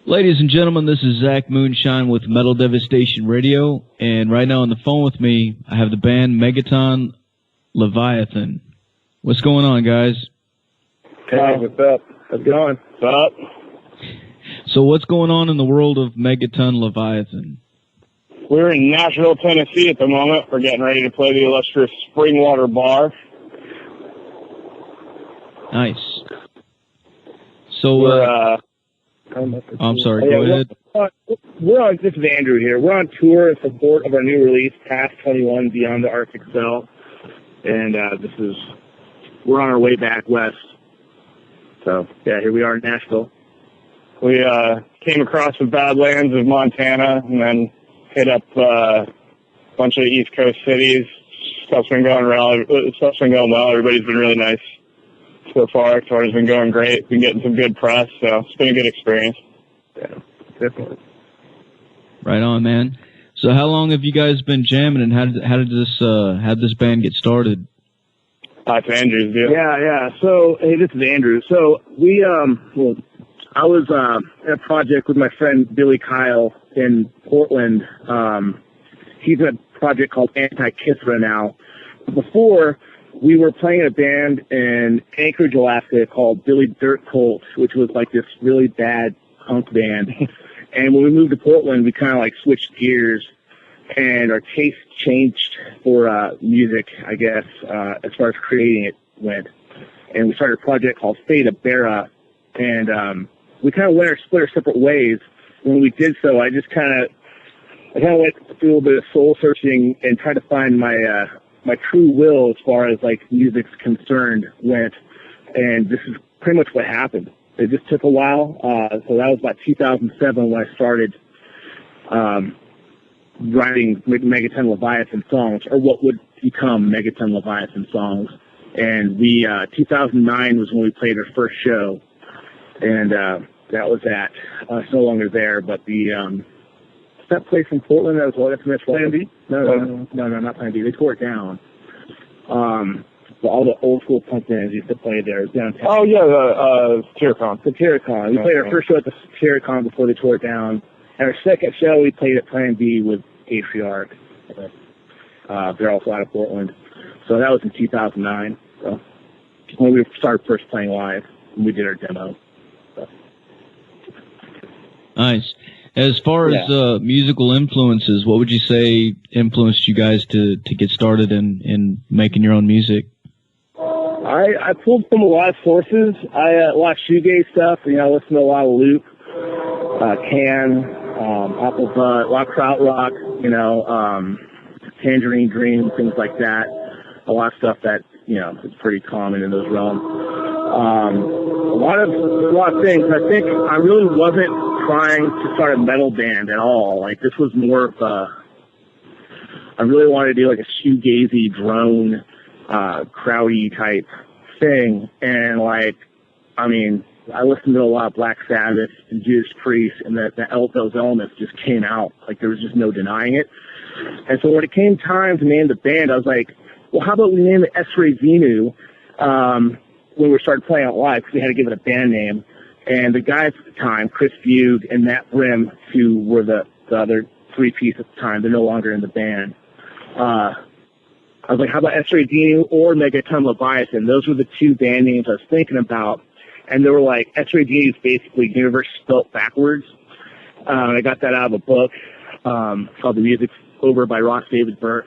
Ladies and gentlemen, this is Zach Moonshine with Metal Devastation Radio, and right now on the phone with me, I have the band Megaton, Leviathan. What's going on, guys? Hey, what's up? How's it going? What's up? So what's going on in the world of Megaton, Leviathan? We're in Nashville, Tennessee at the moment. We're getting ready to play the illustrious Springwater Bar. Nice. So, I'm sorry, go ahead. This is Andrew here. We're on tour in support of our new release, Past 21, Beyond the Arctic Cell. And we're on our way back west. So, yeah, here we are in Nashville. We came across the Badlands of Montana and then hit up a bunch of East Coast cities. Stuff's been going well. Everybody's been really nice so far. Tour's been going great. Been getting some good press, so it's been a good experience. Yeah, definitely. Right on, man. So how long have you guys been jamming, and how did this band get started? It's Andrew's deal. Yeah. So, hey, this is Andrew. So we, I was in a project with my friend Billy Kyle in Portland. He's in a project called Anti-Kithra now. Before, we were playing a band in Anchorage, Alaska called Billy Dirt Cult, which was like this really bad punk band. And when we moved to Portland, we kind of like switched gears, and our taste changed for music, I guess, as far as creating it went. And we started a project called Fata Bera, and we kind of split our separate ways. When we did so, I kind of went through a little bit of soul searching and tried to find my true will as far as like music's concerned went, and this is pretty much what happened. It just took a while. So that was about 2007 when I started writing Megaton Leviathan songs, or what would become Megaton Leviathan songs. And 2009 was when we played our first show, and that was at it's no longer there, but that place in Portland, that was what? That's Plan B? No, not Plan B. They tore it down. All the old school punk bands used to play there downtown. Oh, yeah, the Satyricon. Satyricon. We played our first show at the Satyricon before they tore it down. And our second show, we played at Plan B with Patriarch. They're also out of Portland. So that was in 2009. So when we started first playing live, and we did our demo. So. Nice. As far as musical influences, what would you say influenced you guys to get started in making your own music? I pulled from a lot of sources. I watched shoegaze stuff. I listened to a lot of Loop, Can, Apple Butt, a lot of krautrock, Tangerine Dream, things like that. A lot of stuff that is pretty common in those realms. A lot of things. I think I really wasn't trying to start a metal band at all. Like, this was more of I really wanted to do like a shoegazy drone, crowdy type thing. And I listened to a lot of Black Sabbath and Judas Priest, and those elements just came out. Like, there was just no denying it. And so when it came time to name the band, I was like, well, how about we name it X-Ray Xenu when we started playing out live, because we had to give it a band name. And the guys at the time, Chris Bugh and Matt Brim, who were the other three-piece at the time, they're no longer in the band. I was like, how about X-Ray Xenu or Megaton Leviathan? Those were the two band names I was thinking about. And they were like, X-Ray Xenu is basically universe spelled backwards. I got that out of a book called The Music's Over by Ross David Burke.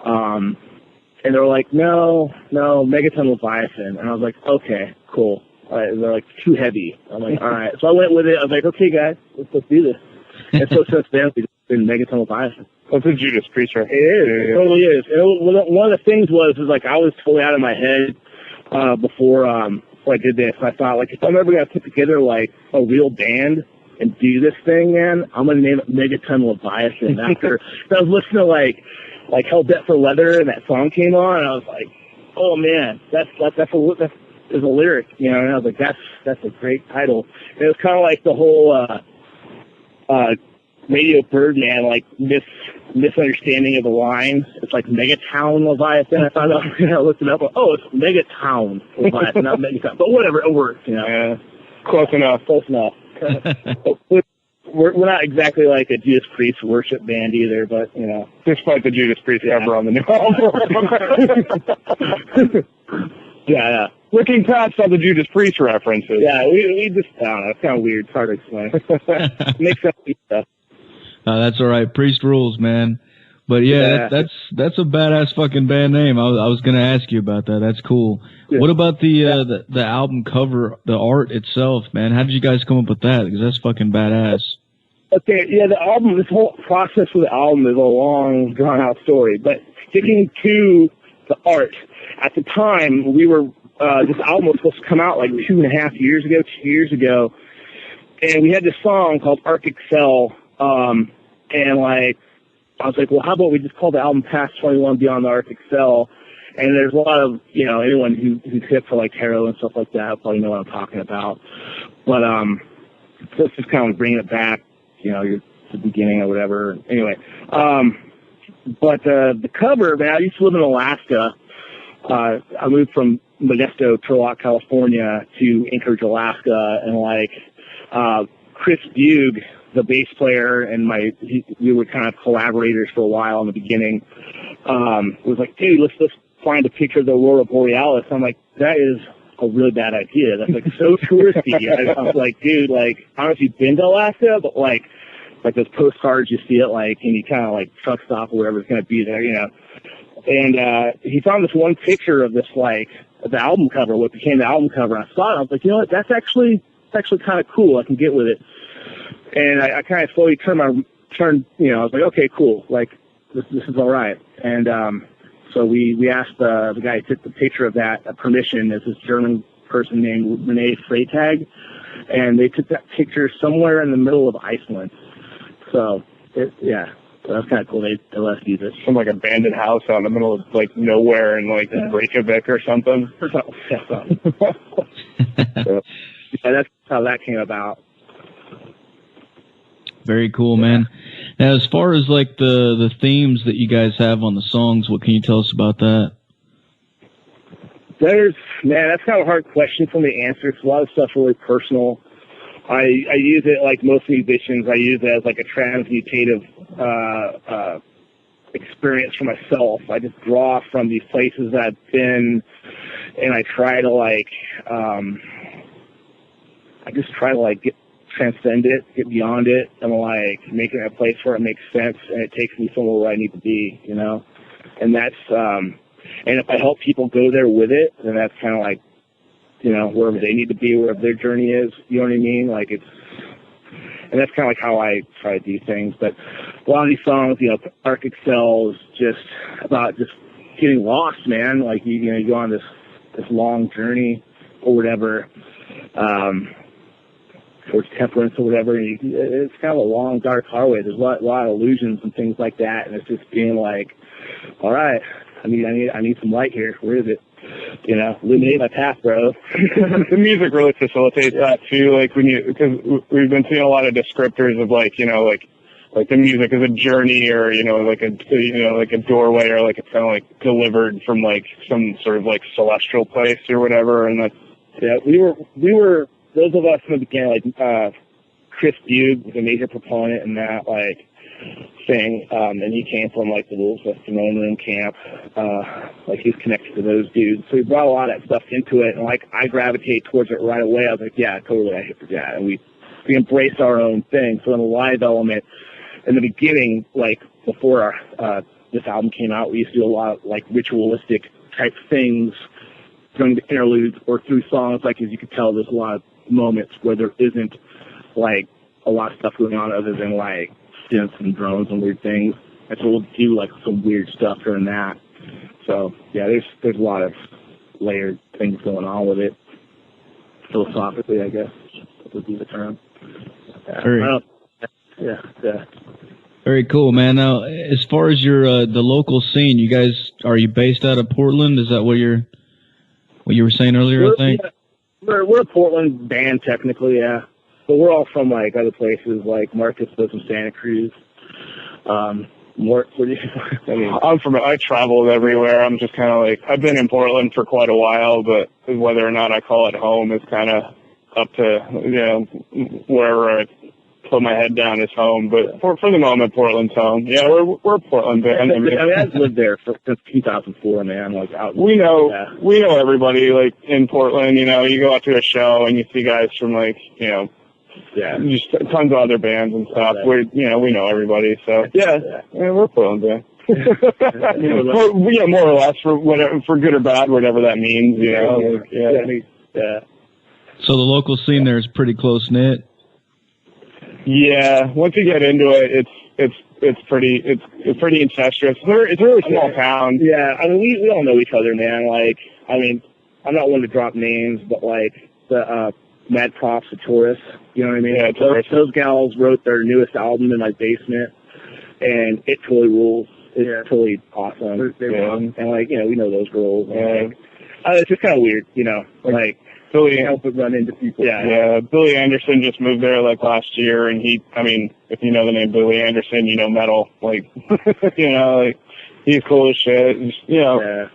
And they were like, no, Megaton Leviathan. And I was like, okay, cool. They're like, too heavy. I'm like, all right. So I went with it. I was like, okay, guys, let's do this. And so since then, we've been Megaton Leviathan. That's a Judas Priest, right? It is. It totally is. And one of the things was like, I was totally out of my head before I did this. I thought, like, if I'm ever going to put together, like, a real band and do this thing, man, I'm going to name it Megaton Leviathan. After I was listening to, like Hell Bet for Leather, and that song came on, and I was like, oh, man, that's a lyric, and I was like, that's a great title. And it was kind of like the whole Radio Birdman, like, misunderstanding of the line. It's like Megatown Leviathan. I found out, I looked it up, oh, it's Megatown Leviathan, not Megatown. But whatever, it works, Yeah, close enough. Close enough. We're not exactly like a Judas Priest worship band either, but, you know. Despite the Judas Priest cover on the new album. Yeah. Looking past all the Judas Priest references. Yeah, we just, I don't know, it's kind of weird. It's hard to explain. Makes sense stuff. That's all right. Priest rules, man. But yeah, that's a badass fucking band name. I was gonna ask you about that. That's cool. Yeah. What about the album cover, the art itself, man? How did you guys come up with that? Because that's fucking badass. Okay, yeah, the album, this whole process for the album is a long, drawn-out story. But sticking to the art, at the time, we were, this album was supposed to come out like 2.5 years ago, 2 years ago, and we had this song called Arctic Cell, and like, I was like, well, how about we just call the album Past 21 Beyond the Arctic Cell? And there's a lot of, you know, anyone who's hip for like tarot and stuff like that probably know what I'm talking about. But, so it's just kind of bringing it back. You know, you're at the beginning or whatever. Anyway, but the cover, man, I used to live in Alaska. I moved from Modesto, Turlock, California to Anchorage, Alaska, and like Chris Bugh, the bass player, and we were kind of collaborators for a while in the beginning. Was like, dude, let's find a picture of the Aurora Borealis. I'm like, that is a really bad idea. That's like so touristy. I was like, dude, like, I don't know if you've been to Alaska, but like those postcards, you see it like, and you kind of like truck stop or wherever it's going to be there, you know. And he found this one picture of this, like, the album cover, what became the album cover. And I saw it, I was like, you know what, that's actually kind of cool. I can get with it. And I kind of slowly turned, you know, I was like, okay, cool. Like, this is all right. And so we asked the guy who took the picture of that permission. There's this German person named Renee Freytag, and they took that picture somewhere in the middle of Iceland. So, so that's kind of cool. They let us use it. Some like abandoned house out in the middle of like nowhere in like Reykjavik or something. So, that's how that came about. Very cool, man. Now, as far as like the themes that you guys have on the songs, what can you tell us about that? That's kind of a hard question for me to answer. It's a lot of stuff really personal. I use it like most musicians. I use it as like a transmutative experience for myself. I just draw from these places that I've been, and I try to like, transcend it, get beyond it, and like make it a place where it makes sense and it takes me somewhere where I need to be, you know. And that's and if I help people go there with it, then that's kind of like, you know, wherever they need to be, wherever their journey is, you know what I mean? Like and that's kind of like how I try to do things. But a lot of these songs, you know, Arctic Cell is just about just getting lost, man. Like you go on this long journey or whatever, towards temperance or whatever. And it's kind of a long, dark hallway. There's a lot of illusions and things like that. And it's just being like, all right, I need some light here. Where is it? You know, illuminate my path, bro. The music really facilitates that too. Like because we've been seeing a lot of descriptors of like, you know, like the music is a journey, or you know, like a doorway, or like it's kind of like delivered from like some sort of like celestial place or whatever. And that's we were those of us in the beginning, like Chris Bugh was a major proponent in that like thing, and he came from like the Wolves of Throne Room camp, like he's connected to those dudes, so he brought a lot of that stuff into it, and like I gravitate towards it right away. I was like, yeah, totally, I hit for that, and we embraced our own thing. So in the live element, in the beginning, like before this album came out, we used to do a lot of like ritualistic type things during the interludes or through songs. Like as you could tell, there's a lot of moments where there isn't like a lot of stuff going on other than like synths and drones and weird things. And so we'll do like some weird stuff during that. So yeah, there's a lot of layered things going on with it. Philosophically, I guess that would be the term. Yeah. Very cool, man. Now, as far as your the local scene, you guys, are you based out of Portland? Is that what you were saying earlier? I think. Yeah, we're a Portland band technically, yeah, but we're all from like other places. Like Marcus lives in Santa Cruz. I traveled everywhere. I'm just kind of like, I've been in Portland for quite a while, but whether or not I call it home is kind of up to, you know, wherever I put my head down is home. But for the moment, Portland's home. Yeah, we're a Portland band. I mean, I've lived there since 2004, man. Like, we know everybody, like, in Portland. You know, you go out to a show and you see guys from, like, you know, just tons of other bands and stuff. We know everybody. So we're Portland band. More or less, for good or bad, whatever that means. You know. So the local scene there is pretty close knit. Yeah, once you get into it, it's pretty incestuous. It's a really small town. Yeah, I mean, we all know each other, man. Like, I mean, I'm not one to drop names, but like the Mad Props, the Taurus, you know what I mean? Yeah, those gals wrote their newest album in my basement, and it totally rules. It's totally awesome. And like, you know, we know those girls. And, like, it's just kind of weird, you know, like. Billy, help it run into people. Yeah. Billy Anderson just moved there like last year, and if you know the name Billy Anderson, you know metal. Like, you know, like he's cool as shit. Just, you know,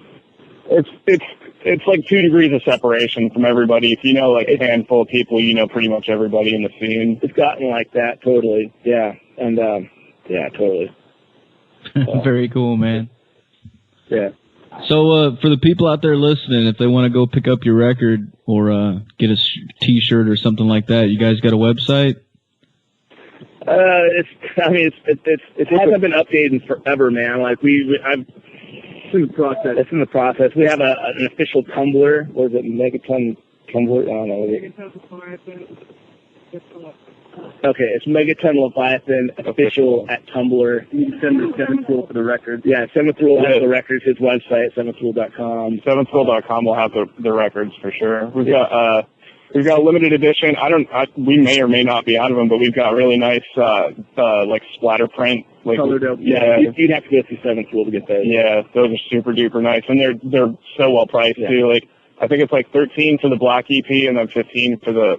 it's like 2 degrees of separation from everybody. If you know like a handful of people, you know pretty much everybody in the scene. It's gotten like that, totally. Yeah, and totally. Very cool, man. Yeah. So, for the people out there listening, if they want to go pick up your record or get a T-shirt or something like that, you guys got a website? It hasn't been updated in forever, man. Like it's in the process. It's in the process. We have an official Tumblr. What is it? Megaton Tumblr? I don't know. Okay, it's Megaton Leviathan official at Tumblr. You can send the Seventh Rule for the records. Yeah, Seventh Rule has the records. His website, seventhRule.com. SeventhRule.com will have the records for sure. We've got a limited edition. We may or may not be out of them, but we've got really nice like splatter print. Like, colored up. Yeah, you'd have to go through Seventh Rule to get those. Yeah, those are super duper nice, and they're so well priced too. Like, I think it's like 13 for the black EP and then 15 for the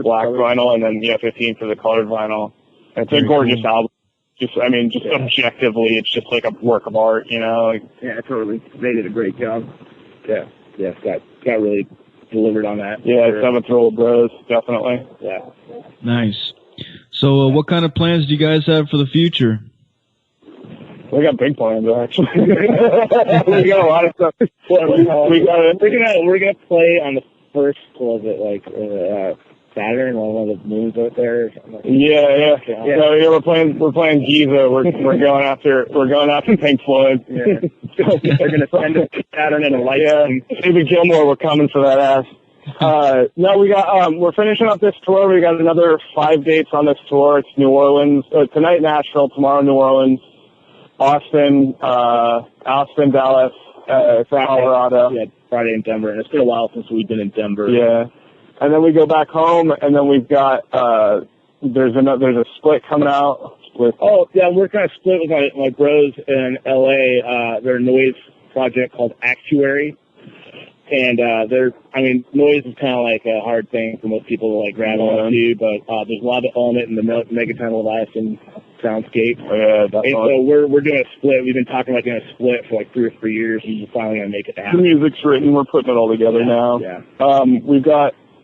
black vinyl, and then 15 for the colored vinyl. And it's a gorgeous album. Just objectively, it's just like a work of art, you know. Like, yeah, totally. They did a great job. Yeah, got really delivered on that. Yeah, Seventh Rule Bros, definitely. Yeah. Nice. So, what kind of plans do you guys have for the future? We got big plans, actually. We got a lot of stuff. We're gonna play on the first, Saturn, one of the moons out there. Yeah. So we're playing Giza. We're going after Pink Floyd. Yeah. They're gonna send us to Saturn and a light. Yeah. David Gilmour, we're coming for that ass. No, we got. We're finishing up this tour. We got another 5 dates on this tour. It's New Orleans tonight, Nashville. Tomorrow, New Orleans. Austin, Dallas, Colorado. Yeah, Friday in Denver. And it's been a while since we've been in Denver. Yeah. And then we go back home, and then we've got, there's a split coming out with... Oh, yeah, we're kind of split with my bros in L.A. Their noise project called Actuary. And noise is kind of like a hard thing for most people to like grab onto, but there's a lot of element in the Megaton Leviathan soundscape. Yeah, definitely. And so we're doing a split. We've been talking about doing a split for like 3 or 4 years, and we're finally gonna make it happen. The music's written. We're putting it all together now. Yeah.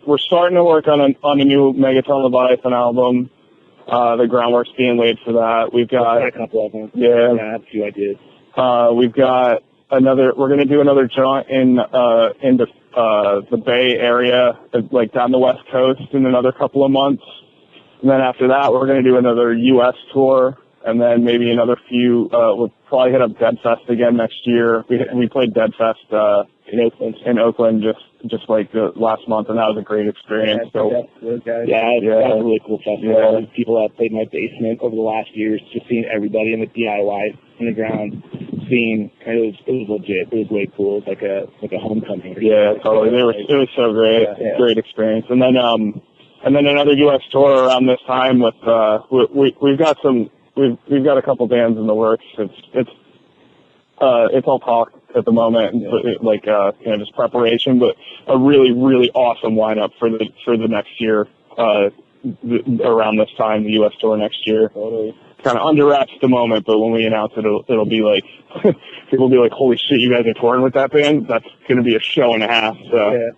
We're starting to work on a new Megaton Leviathan album. The groundwork's being laid for that. We've got a couple of them. Yeah. I have a few ideas. We've got we're going to do another jaunt in the Bay Area, like down the West Coast in another couple of months. And then after that, we're going to do another U.S. tour, and then maybe another few, we'll probably hit up Dead Fest again next year. We played Dead Fest, in Oakland just like last month, and that was a great experience. That was a really cool festival. Yeah. People that played in my basement over the last years, just seeing everybody in the DIY underground scene. It was legit. It was way cool. It was like a homecoming. Yeah, totally. It was so great. Yeah. Great experience. And then another U.S. tour around this time with we've got a couple bands in the works. It's all talk at the moment, and just preparation, but a really, really awesome lineup for the next year, around this time, the U.S. tour next year. Totally. Kind of under wraps at the moment, but when we announce it, it'll be like, people will be like, holy shit, you guys are touring with that band? That's going to be a show and a half. So. Yeah,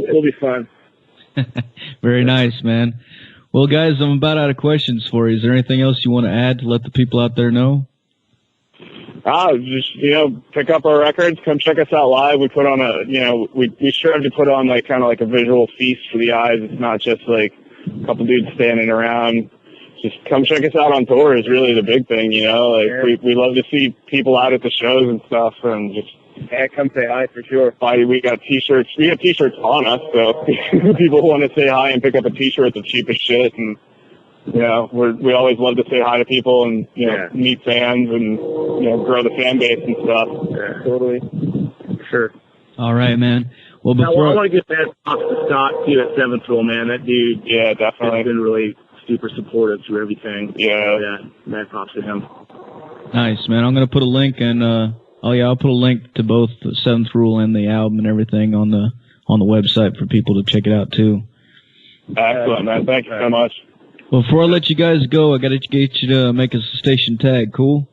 it'll be fun. Very nice, man. Well, guys, I'm about out of questions for you. Is there anything else you want to add to let the people out there know? Just, pick up our records, come check us out live. We put on we strive to put on kind of like a visual feast for the eyes. It's not just like a couple dudes standing around. Just come check us out on tour is really the big thing, we love to see people out at the shows and stuff, and just come say hi for sure. We got t-shirts. We have t-shirts on us, so people want to say hi and pick up a t-shirt, the cheapest shit, and we always love to say hi to people and meet fans and grow the fan base and stuff. Yeah, totally. Sure. All right, man. Well, I want to get that off to Scott too at Seventh Rule, man. That dude, definitely has been really super supportive through everything. Yeah, mad props to him. Nice, man. I'm gonna put a link and I'll put a link to both the Seventh Rule and the album and everything on the website for people to check it out too. Excellent, man. Thank you so much. Well, before I let you guys go, I got to get you to make us a station tag. Cool?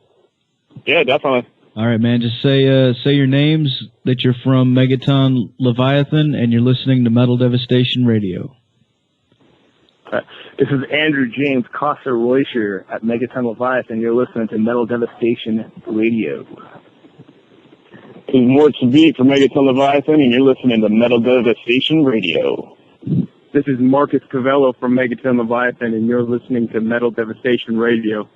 Yeah, definitely. All right, man. Just say your names, that you're from Megaton, Leviathan, and you're listening to Metal Devastation Radio. This is Andrew James Costa Roysher at Megaton Leviathan. You're listening to Metal Devastation Radio. This is Mort Beat from Megaton Leviathan, and you're listening to Metal Devastation Radio. This is Marcus Cavello from Megaton Leviathan, and you're listening to Metal Devastation Radio.